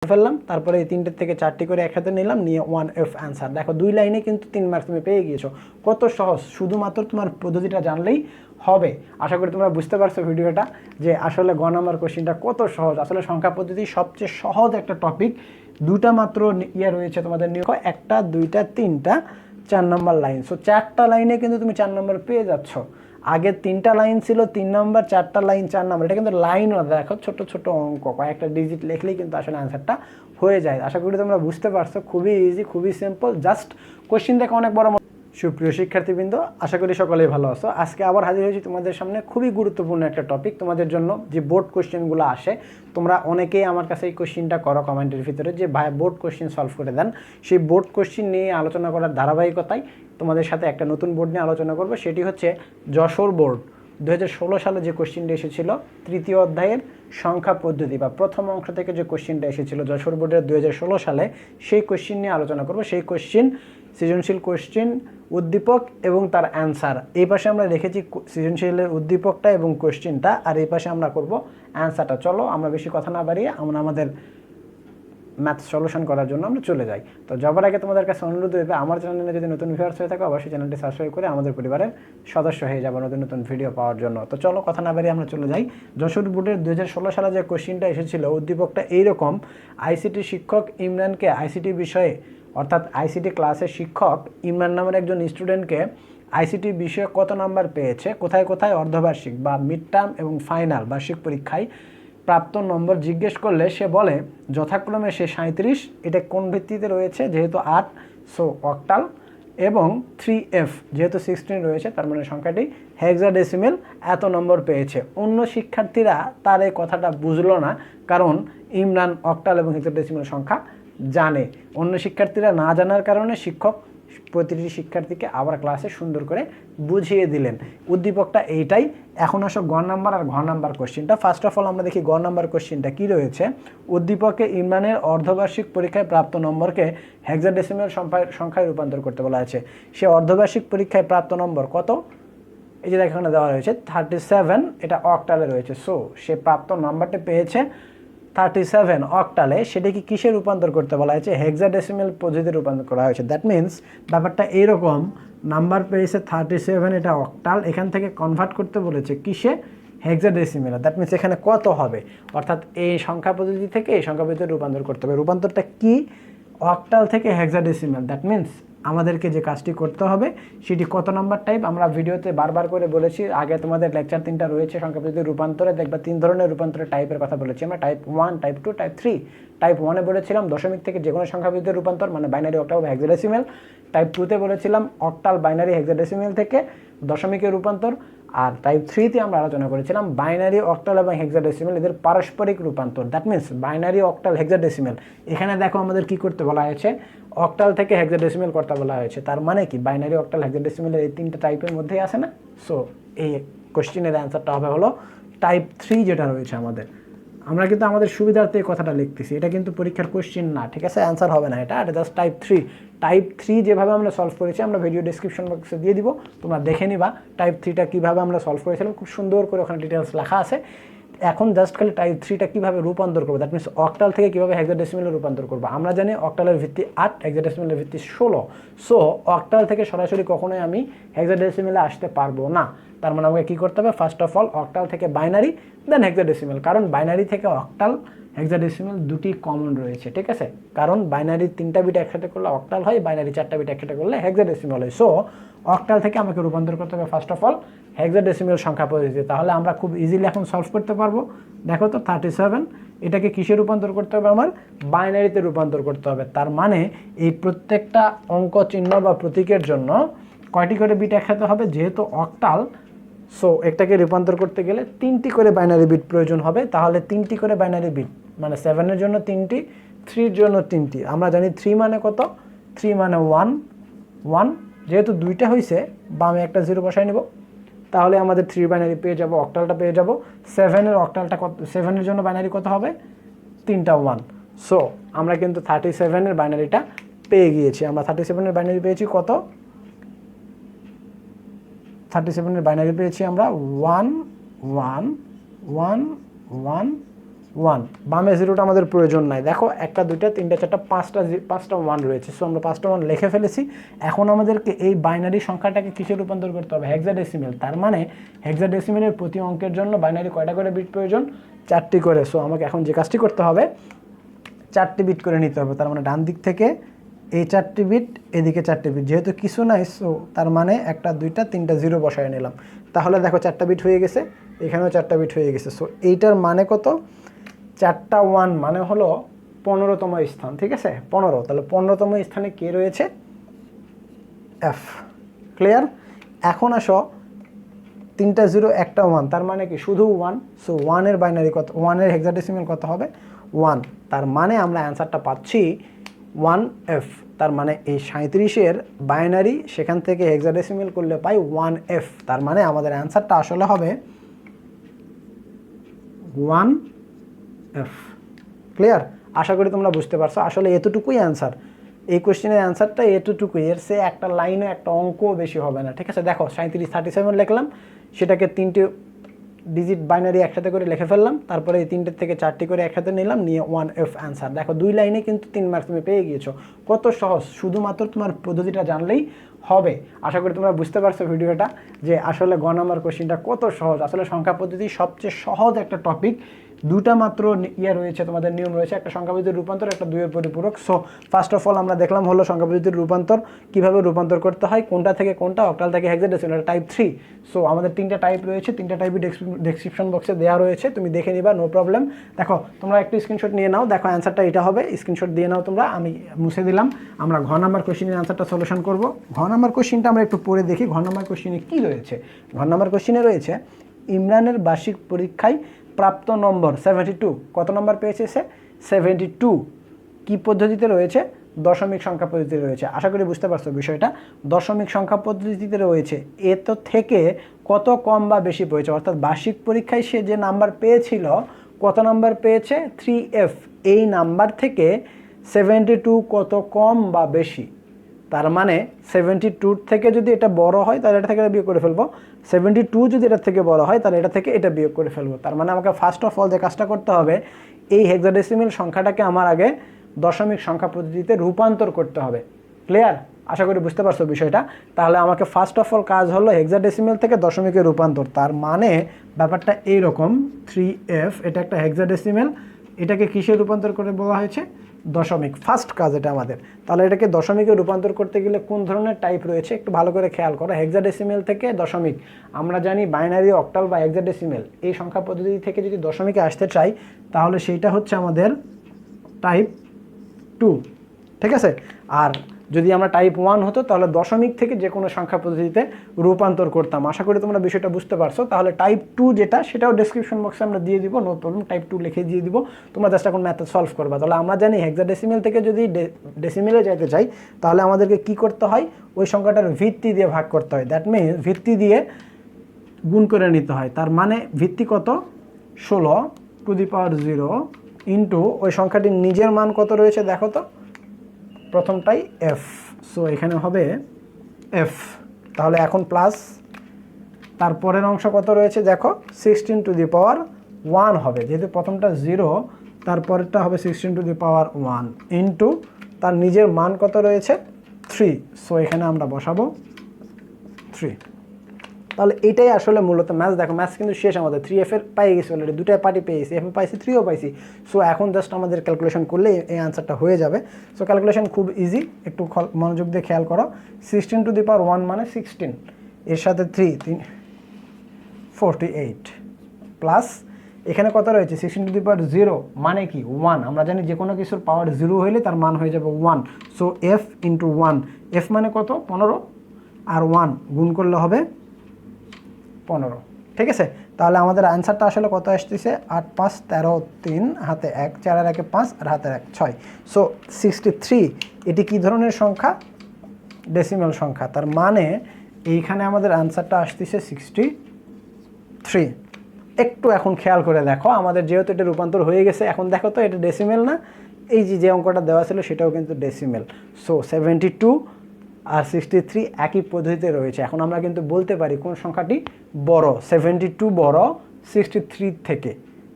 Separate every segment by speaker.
Speaker 1: ফেললাম, তারপরে এই 3টে থেকে 4টি করে একসাথে নিলাম, নিয়ে 1F অ্যান্সার। দেখো 2 লাইনে কিন্তু 3 মার্কস তুমি পেয়ে গিয়েছো। কত সহজ, শুধুমাত্র তোমার পদ্ধতিটা জানলেই হবে। আশা করি তোমরা বুঝতে পারছো ভিডিওটা যে আসলে গ নাম্বার কোশ্চেনটা কত সহজ। আসলে সংখ্যা পদ্ধতি সবচেয়ে সহজ একটা টপিক। 2টা মাত্র রয়েছে তোমাদের নিয়োগ, 1টা 2টা 3টা 4 নম্বর লাইন। সো 4টা লাইনে কিন্তু তুমি 4 নম্বর পেয়ে যাচ্ছ। আগে 3টা লাইন ছিল 3 নম্বর, 4টা লাইন 4 নম্বর। এটা কিন্তু লাইন না, দেখো ছোট ছোট অঙ্ক, কয়েকটা ডিজিট লিখলেই কিন্তু আসলে অ্যান্সারটা হয়ে যায়। আশা করি তোমরা বুঝতে পারছো, খুবই ইজি, খুবই সিম্পল, জাস্ট কোশ্চেন দেখে অনেক বড়। সুপ্রিয় শিক্ষার্থীবৃন্দ, আশা করি সকলেই ভালো আছো। আজকে আবার হাজির হয়েছি তোমাদের সামনে খুবই গুরুত্বপূর্ণ একটা টপিক তোমাদের জন্য। যে বোর্ড কোশ্চেনগুলো আসে, তোমরা অনেকেই আমার কাছে এই কোশ্চেনটা করো কমেন্টের ভিতরে যে ভাই বোর্ড কোশ্চেন সলভ করে দেন। সেই বোর্ড কোশ্চেন নিয়ে আলোচনা করার ধারাবাহিকতায় তোমাদের সাথে একটা নতুন বোর্ড নিয়ে আলোচনা করবো। সেটি হচ্ছে যশোর বোর্ড 2016 সালে যে কোশ্চেনটা এসেছিল, তৃতীয় অধ্যায়ের সংখ্যা পদ্ধতি বা প্রথম অংশ থেকে যে কোশ্চেনটা এসেছিল যশোর বোর্ডের 2016 সালে, সেই কোশ্চেন নিয়ে আলোচনা করব। সেই কোশ্চেন, সৃজনশীল কোশ্চেন, উদ্দীপক এবং তার অ্যান্সার। এই পাশে আমরা রেখেছি সৃজনশীলের উদ্দীপকটা এবং কোশ্চেনটা, আর এই পাশে আমরা করব অ্যান্সারটা। চলো আমরা বেশি কথা না বাড়িয়ে আমরা আমাদের ম্যাথ সলিউশন করার জন্য আমরা চলে যাই। তো যাবার আগে তোমাদের কাছে অনুরোধ হবে, আমার চ্যানেলে যদি নতুন ভিউয়ার্স হয়ে থাকে অবশ্যই চ্যানেলটি সাবস্ক্রাইব করে আমাদের পরিবারের সদস্য হয়ে যাবো নতুন নতুন ভিডিও পাওয়ার জন্য। তো চলো কথা না বাড়িয়ে আমরা চলে যাই। যশোর বোর্ডের 2016 সালে যে কোশ্চেনটা এসেছিল, উদ্দীপকটা এইরকম: আইসিটি শিক্ষক ইমরানকে আইসিটি বিষয়ে, অর্থাৎ আইসিটি ক্লাসের শিক্ষক ইমরান নামের একজন স্টুডেন্টকে আইসিটি বিষয়ে কত নাম্বার পেয়েছে, কোথায় কোথায় অর্ধবার্ষিক বা মিড টার্ম এবং ফাইনাল বার্ষিক পরীক্ষায় প্রাপ্ত নম্বর জিজ্ঞেস করলে সে বলে যথাক্রমে সে 37, এটা কোন ভিত্তিতে রয়েছে, যেহেতু 8 সো অক্টাল, এবং 3F যেহেতু 16 রয়েছে, তার মানে সংখ্যাটি হেক্সাডেসিমেল এত নম্বর পেয়েছে। অন্য শিক্ষার্থীরা তার এই কথাটা বুঝলো না, কারণ ইমরান অক্টাল এবং হেক্সাডেসিমেল সংখ্যা জানে। অন্য শিক্ষার্থীরা না জানার কারণে শিক্ষক প্রতিটি শিক্ষার্থীকে আবার ক্লাসে সুন্দর করে বুঝিয়ে দিলেন। উদ্দীপকটা এইটাই। এখন আসো গ নাম্বার আর ঘ নাম্বার কোশ্চেনটা। ফার্স্ট অফ অল আমরা দেখি গ নাম্বার কোশ্চেনটা কী রয়েছে। উদ্দীপকে ইমরানের অর্ধবার্ষিক পরীক্ষায় প্রাপ্ত নম্বরকে হেক্সাডেসিমেল সংখ্যায় রূপান্তর করতে বলা আছে। সে অর্ধবার্ষিক পরীক্ষায় প্রাপ্ত নম্বর কত? এই যে এখানে দেওয়া রয়েছে 37, এটা অক্টালে রয়েছে। সো সে প্রাপ্ত নাম্বারটি পেয়েছে 37 অক্টালে। সেটাকে কিসে রূপান্তর করতে বলা হয়েছে? হেক্সাডেসিমেল পদ্ধতিতে রূপান্তর করা হয়েছে। দ্যাট মিন্স ব্যাপারটা এইরকম, নাম্বার পেয়েছে 37, এটা অক্টাল, এখান থেকে কনভার্ট করতে বলেছে কিসে? হেক্সাডেসিমেল। দ্যাট মিন্স এখানে কত হবে, অর্থাৎ এই সংখ্যা পদ্ধতি থেকে এই সংখ্যা পদ্ধতিতে রূপান্তর করতে হবে। রূপান্তরটা কি? অক্টাল থেকে হেক্সাডেসিমেল। দ্যাট মিন্স আমাদেরকে যে কাজটি করতে হবে সেটি কত নাম্বার টাইপ, আমরা ভিডিওতে বারবার করে বলেছি। আগে তোমাদের লেকচার 3টা রয়েছে সংখ্যা পদ্ধতির রূপান্তরে, দেখবা 3 ধরনের রূপান্তরের টাইপের কথা বলেছি আমরা, টাইপ 1, টাইপ 2, টাইপ 3। টাইপ 1-এ বলেছিলাম দশমিক থেকে যে কোনো সংখ্যা পদ্ধতির রূপান্তর, মানে বাইনারি, অক্টাল বা হেক্সাডেসিমেল। টাইপ 2-তে বলেছিলাম অক্টাল, বাইনারি, হেক্সাডেসিমেল থেকে দশমিকের রূপান্তর। আর টাইপ 3-তে আমরা আলোচনা করেছিলাম বাইনারি, অক্টাল এবং হেক্সাডেসিমেল, এদের পারস্পরিক রূপান্তর। That means binary, octal, hexadecimal. এখানে দেখো আমাদের কি করতে বলা হয়েছে? অক্টাল থেকে হেক্সাডেসিমেল করতে বলা হয়েছে। তার মানে কি বাইনারি, অক্টাল, হেক্সাডেসিমেলের এই 3টা টাইপের মধ্যেই আসে না? সো এই কোশ্চেনের অ্যান্সারটা হবে হলো টাইপ 3 যেটা রয়েছে আমাদের। আমরা কিন্তু আমাদের সুবিধার্থে এই কথাটা লিখতেছি, এটা কিন্তু পরীক্ষার কোশ্চেন না, ঠিক আছে? অ্যান্সার হবে না এটা জাস্ট টাইপ 3। টাইপ 3 যেভাবে আমরা সলভ করেছি আমরা ভিডিও ডিসক্রিপশন বক্সে দিয়ে দিব, তোমরা দেখে নিবা টাইপ 3টা কীভাবে আমরা সলভ করেছিলাম, খুব সুন্দর করে ওখানে ডিটেলস লেখা আছে। এখন জাস্ট খালি টাইপ 3টা কীভাবে রূপান্তর করবো, দ্যাট মিনস অক্টাল থেকে কীভাবে হেক্সাডেসিমেলে রূপান্তর করবো। আমরা জানি অক্টালের ভিত্তি 8, হেক্সাডেসিমেলের ভিত্তি 16। সো অক্টাল থেকে সরাসরি কখনোই আমি হেক্সাডেসিমেলে আসতে পারবো না। তার মানে আমাকে কী করতে হবে? ফার্স্ট অফ অল অক্টাল থেকে বাইনারি, দেন হেক্সাডেসিমেল। কারণ বাইনারি থেকে অক্টাল, হেক্সাডেসিমেল দুটি কমন রয়েছে, ঠিক আছে? কারণ বাইনারি 3টা বিট একসাথে করলে অক্টাল হয়, বাইনারি 4টা বিট একসাথে করলে হেক্সাডেসিমেল হয়। সো অক্টাল থেকে আমাকে রূপান্তর করতে হবে ফার্স্ট অফ অল হেক্সাডেসিমেল সংখ্যা পদ্ধতিতে। তাহলে আমরা খুব ইজিলি এখন সলভ করতে পারবো। দেখো তো 37, এটাকে কিসে রূপান্তর করতে হবে? আমার বাইনারিতে রূপান্তর করতে হবে। তার মানে এই প্রত্যেকটা অঙ্ক চিহ্ন বা প্রতীকের জন্য কয়টি করে বিট একসাথে হবে? যেহেতু অক্টাল, সো একটাকে রূপান্তর করতে গেলে 3টি করে বাইনারি বিট প্রয়োজন হবে। তাহলে 3টি করে বাইনারি বিট, মানে 7-এর জন্য 3টি, 3-র জন্য 3টি। আমরা জানি 3 মানে কত? 3 মানে 1, 1। যেহেতু 2টা হয়েছে, বামে একটা 0 বসাই নেব, তাহলে আমাদের 3 বাইনারি পেয়ে যাব, অক্টালটা পেয়ে যাব। 7-এর অক্টালটা কত? 7-এর জন্য বাইনারি কত হবে? 3টা 1। সো আমরা কিন্তু 37-এর বাইনারিটা পেয়ে গিয়েছি। আমরা 37-এর বাইনারি পেয়েছি কত? 37-এর বাইনারি পেয়েছি আমরা 1 1 1 1 1, বামে জিরোটা আমাদের প্রয়োজন নাই। দেখো 1 2 3 4 5টা 1 রয়েছে। সো আমরা 5টা 1 লিখে ফেলেছি। এখন আমাদেরকে এই বাইনারি সংখ্যাটাকে কিসে রূপান্তর করতে হবে? হেক্সাডেসিমেল। তার মানে হেক্সাডেসিমেলের প্রতি অঙ্কের জন্য বাইনারি কয়টা করে বিট প্রয়োজন? 4টি করে। সো আমাকে এখন যে কাজটি করতে হবে 4টি বিট করে নিতে হবে। তার মানে ডান দিক থেকে এই 4টি বিট, এদিকে 4টি বিট, যেহেতু কিছু নাই সো তার মানে 1 2 3 0 বসায় নিলাম। তাহলে দেখো 4টা বিট হয়ে গেছে, এখানেও 4টা বিট হয়ে গেছে। সো এইটার মানে কত? 4টা 1 মানে হলো 15তম স্থান। ঠিক আছে, 15। তাহলে 15তম স্থানে কে রয়েছে? এফ। ক্লিয়ার? এখন আসো 3টা 0 1টা 1, তার মানে কি? শুধু 1। সো 1 এর বাইনারি কত? 1 এর হেক্সাডেসিমেল কত হবে? 1। তার মানে আমরা অ্যান্সারটা পাচ্ছি 1F। তার মানে এই 37-এর বাইনারি সেখান থেকে হেক্সাডেসিমেল করলে পাই 1F। তার মানে আমাদের অ্যান্সারটা আসলে হবে 1F। ক্লিয়ার? আশা করি তোমরা বুঝতে পারছো। আসলে এতটুকুই অ্যান্সার। এই কোশ্চেনের অ্যান্সারটা এতটুকুই, এর সে একটা লাইনে একটা অঙ্কও বেশি হবে না। ঠিক আছে, দেখো 37 লিখলাম, সেটাকে 3টে ডিজিট বাইনারি একসাথে করে লিখে ফেললাম, তারপরে এই 3টের থেকে 4টি করে একসাথে নিলাম, নিয়ে 1F অ্যান্সার। দেখো 2 লাইনে কিন্তু 3 মার্কস তুমি পেয়ে গিয়েছো। কত সহজ, শুধুমাত্র তোমার পদ্ধতিটা জানলেই হবে। আশা করি তোমরা বুঝতে পারছো ভিডিওটা যে আসলে গ নাম্বার কোশ্চেনটা কত সহজ। আসলে সংখ্যা পদ্ধতি সবচেয়ে সহজ একটা টপিক। দুটা মাত্র রয়েছে, তোমাদের নিয়ম রয়েছে, একটা সংখ্যা পদ্ধতির রূপান্তর, একটা 2-এর পরিপূরক। সো ফার্স্ট অফ অল আমরা দেখলাম হলো সংখ্যা পদ্ধতির রূপান্তর, কীভাবে রূপান্তর করতে হয়, কোনটা থেকে কোনটা, অক্টাল থেকে হেক্সাডেসিমেল, টাইপ 3। সো আমাদের 3টা টাইপ রয়েছে, 3টা টাইপই ডেসক্রিপশন বক্সে দেওয়া রয়েছে, তুমি দেখে নিবা, নো প্রবলেম। দেখো তোমরা একটু স্ক্রিনশট নিয়ে নাও, দেখো অ্যান্সারটা এটা হবে, স্ক্রিনশট দিয়ে নাও তোমরা, আমি মুছে দিলাম। আমরা ঘ নাম্বার কোশ্চেনের অ্যান্সারটা সলিউশন করব। ঘ নাম্বার কোশ্চেনটা আমরা একটু পড়ে দেখি ঘ নাম্বার কোশ্চেনে কী রয়েছে। ঘ নাম্বার কোশ্চেনে রয়েছে ইমরানের বার্ষিক পরীক্ষায় প্রাপ্ত নম্বর 72। কত নম্বর পেয়েছে সে? 72। কি পদ্ধতিতে রয়েছে? দশমিক সংখ্যা পদ্ধতিতে রয়েছে। আশা করি বুঝতে পারছো বিষয়টা। দশমিক সংখ্যা পদ্ধতিতে রয়েছে, এ তো থেকে কত কম বা বেশি পেয়েছে, অর্থাৎ বার্ষিক পরীক্ষায় সে যে নাম্বার পেয়েছিল, কত নাম্বার পেয়েছে? 3F। এই নাম্বার থেকে 72 কত কম বা বেশি। তার মানে 72 থেকে যদি এটা বড় হয় তাহলে এটা থেকে বিয়োগ করে ফেলবো, 72 যদি এটা থেকে বড় হয় তাহলে এটা থেকে এটা বিয়োগ করে ফেলবো। তার মানে আমাকে ফার্স্ট অফ অল যে কাজটা করতে হবে, এই হেক্সাডেসিমেল সংখ্যাটাকে আমার আগে দশমিক সংখ্যা পদ্ধতিতে রূপান্তর করতে হবে। ক্লিয়ার? আশা করি বুঝতে পারছো বিষয়টা। তাহলে আমাকে ফার্স্ট অফ অল কাজ হলো হেক্সাডেসিমেল থেকে দশমিকের রূপান্তর। তার মানে ব্যাপারটা এইরকম, 3F এটা একটা হেক্সাডেসিমেল, এটাকে কিসে রূপান্তর করে বলা হয়েছে? দশমিক। ফার্স্ট কাজ এটা আমাদের। তাহলে এটাকে দশমিকে রূপান্তর করতে গেলে কোন ধরনের টাইপ রয়েছে একটু ভালো করে খেয়াল করো। হেক্সাডেসিমেল থেকে দশমিক, আমরা জানি বাইনারি, অক্টাল বা হেক্সাডেসিমেল, এই সংখ্যা পদ্ধতি থেকে যদি দশমিকে আসতে চাই তাহলে সেইটা হচ্ছে আমাদের টাইপ 2। ঠিক আছে, আর যদি আমরা টাইপ 1 হতো তাহলে দশমিক থেকে যে কোনো সংখ্যা পদ্ধতিতে রূপান্তর করতাম। আশা করি তোমরা বিষয়টা বুঝতে পারছো। তাহলে টাইপ 2 যেটা, সেটাও ডেসক্রিপশন বক্সে আমরা দিয়ে দিব, নো প্রবলেম, টাইপ 2 লিখে দিয়ে দিব, তোমরা জাস্ট এখন ম্যাথড সলভ করবা। তাহলে আমরা জানি হেক্সাডেসিমেল থেকে যদি ডেসিমেলে যেতে চাই তাহলে আমাদেরকে কি করতে হয়? ওই সংখ্যাটার ভিত্তি দিয়ে ভাগ করতে হয়। দ্যাট মিনস ভিত্তি দিয়ে গুণ করে নিতে হয়। তার মানে ভিত্তি কত? 16⁻0 ইন্টু ওই সংখ্যাটির নিজের মান কত রয়েছে দেখো তো, প্রথমটাই F। সো এখানে হবে F। তাহলে এখন প্লাস তারপরের অংশ কত রয়েছে দেখো, 16⁻1 হবে, যেহেতু প্রথমটা 0, তারপরেরটা হবে 16⁻1 ইন্টু তার নিজের মান কত রয়েছে? 3। সো এখানে আমরা বসাবো 3। তাহলে এটাই আসলে মূলত ম্যাথস। দেখো ম্যাথস কিন্তু শেষ আমাদের। 3F এর পাই গেছি অলরেডি, দুটাই পার্টি পেয়েছি, F পাইছি, 3ও পাইছি। সো এখন জাস্ট আমাদের ক্যালকুলেশন করলে এই আনসারটা হয়ে যাবে। সো ক্যালকুলেশন খুব ইজি, একটু মনোযোগ দিয়ে খেয়াল করো। 16⁻1 মানে 16, এর সাথে 3 48 প্লাস এখানে কত রয়েছে? 16⁻0 মানে কি? 1। আমরা জানি যে কোনো কিছুর পাওয়ার 0 হইলে তার মান হয়ে যাবে 1। সো F ইন্টু 1, F মানে কত? 15, আর 1 গুণ করলে হবে 15। ঠিক আছে, তাহলে আমাদের অ্যান্সারটা আসলে কত আসতেছে? 8 5 13 3 হাতে 1, 4 আর 1 5 আর হাতে 1 6। সো 63 এটি কি ধরনের সংখ্যা? ডেসিমাল সংখ্যা। তার মানে এইখানে আমাদের অ্যান্সারটা আসতেছে 63। একটু এখন খেয়াল করে দেখো, আমাদের যেহেতু এটা রূপান্তর হয়ে গেছে, এখন দেখো তো এটা ডেসিমেল না? এই যে অঙ্কটা দেওয়া ছিল সেটাও কিন্তু ডেসিমেল। সো 72 আর 63 একই পদ্ধতিতে রয়েছে। এখন আমরা কিন্তু বলতে পারি কোন সংখ্যাটি বড়, 72 বড় 63 থেকে।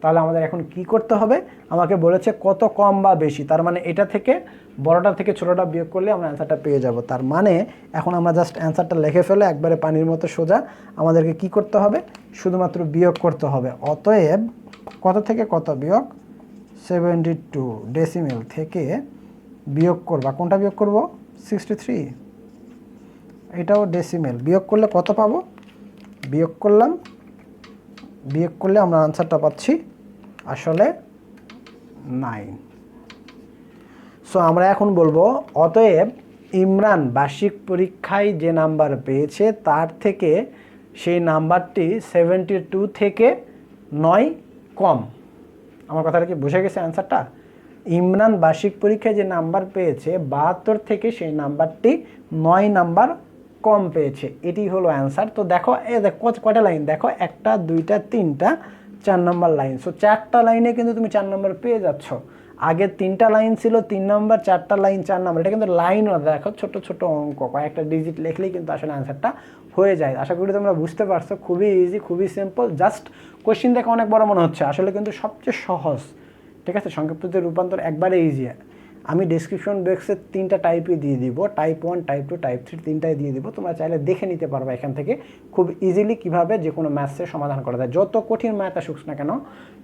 Speaker 1: তাহলে আমাদের এখন কি করতে হবে, আমাকে বলেছে কত কম বা বেশি, তার মানে এটা থেকে বড়টা থেকে ছোটোটা বিয়োগ করলে আমরা অ্যান্সারটা পেয়ে যাব। তার মানে এখন আমরা জাস্ট অ্যান্সারটা লিখে ফেলে একবারে পানির মতো সোজা, আমাদেরকে কি করতে হবে, শুধুমাত্র বিয়োগ করতে হবে। অতএব কত থেকে কত বিয়োগ, 72 ডেসিমেল থেকে বিয়োগ করবা, কোনটা বিয়োগ করব, 63, এটাও ডেসিমেল, বিয়োগ করলে কত পাবো, বিয়োগ করলে আমরা আনসারটা পাচ্ছি আসলে 9। সো আমরা এখন বলবো অতএব ইমরান বার্ষিক পরীক্ষায় যে নাম্বার পেয়েছে তার থেকে সেই নাম্বারটি 72 থেকে 9 কম। আমার কথাটা কি বুঝে গেছে অ্যান্সারটা? ইমরান বার্ষিক পরীক্ষায় যে নাম্বার পেয়েছে 72 থেকে সেই নাম্বারটি 9 নাম্বার কম পেয়েছে, এটি হলো অ্যান্সার। তো দেখো কয়টা লাইন, দেখো 1টা 2টা 3টা 4 নম্বর লাইন। সো 4টা লাইনে কিন্তু তুমি 4 নম্বর পেয়ে যাচ্ছ। আগে 3টা লাইন ছিল 3 নম্বর, 4টা লাইন 4 নম্বর। এটা কিন্তু লাইন, দেখো ছোট ছোট অঙ্ক, কয়েকটা ডিজিট লিখলেই কিন্তু আসলে অ্যান্সারটা হয়ে যায়। আশা করি তোমরা বুঝতে পারছো, খুবই ইজি, খুবই সিম্পল। জাস্ট কোয়েশ্চেন দেখে অনেক বড় মনে হচ্ছে, আসলে কিন্তু সবচেয়ে সহজ। ঠিক আছে, সংক্ষিপ্ত রূপান্তর একবারে ইজি। আমি ডেসক্রিপশন বক্সে 3টা টাইপই দিয়ে দিব, টাইপ 1, টাইপ 2, টাইপ 3, 3টাই দিয়ে দিব। তোমরা চাইলে দেখে নিতে পারবে এখান থেকে খুব ইজিলি কীভাবে যে কোনো ম্যাথসের সমাধান করা যায়। যত কঠিন ম্যাথ আসুক না কেন,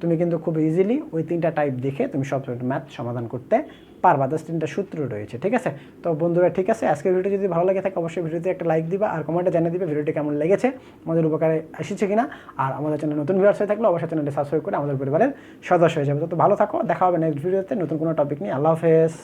Speaker 1: তুমি কিন্তু খুব ইজিলি ওই 3টা টাইপ দেখে তুমি সব ম্যাথ সমাধান করতে পারবা। 3টা সূত্র রয়েছে। ঠিক আছে, তো বন্ধুরা ঠিক আছে, আজকের ভিডিও যদি ভালো লাগে থাকে অবশ্যই ভিডিওতে একটা লাইক দিবা আর কমেন্টে জানিয়ে দিবে ভিডিওটি কেমন লেগেছে, আমাদের উপকারে এসেছে কিনা। আর আমাদের চ্যানেল নতুন ভিউয়ার্স হয়ে থাকলে অবশ্যই চ্যানেলটি সাবস্ক্রাইব করে আমাদের পরিবারের সদস্য হয়ে যাবে। তো ভালো থাকো, দেখা হবে নেক্সট ভিডিওতে নতুন কোনো টপিক নিয়ে। আল্লাহ হাফেজ।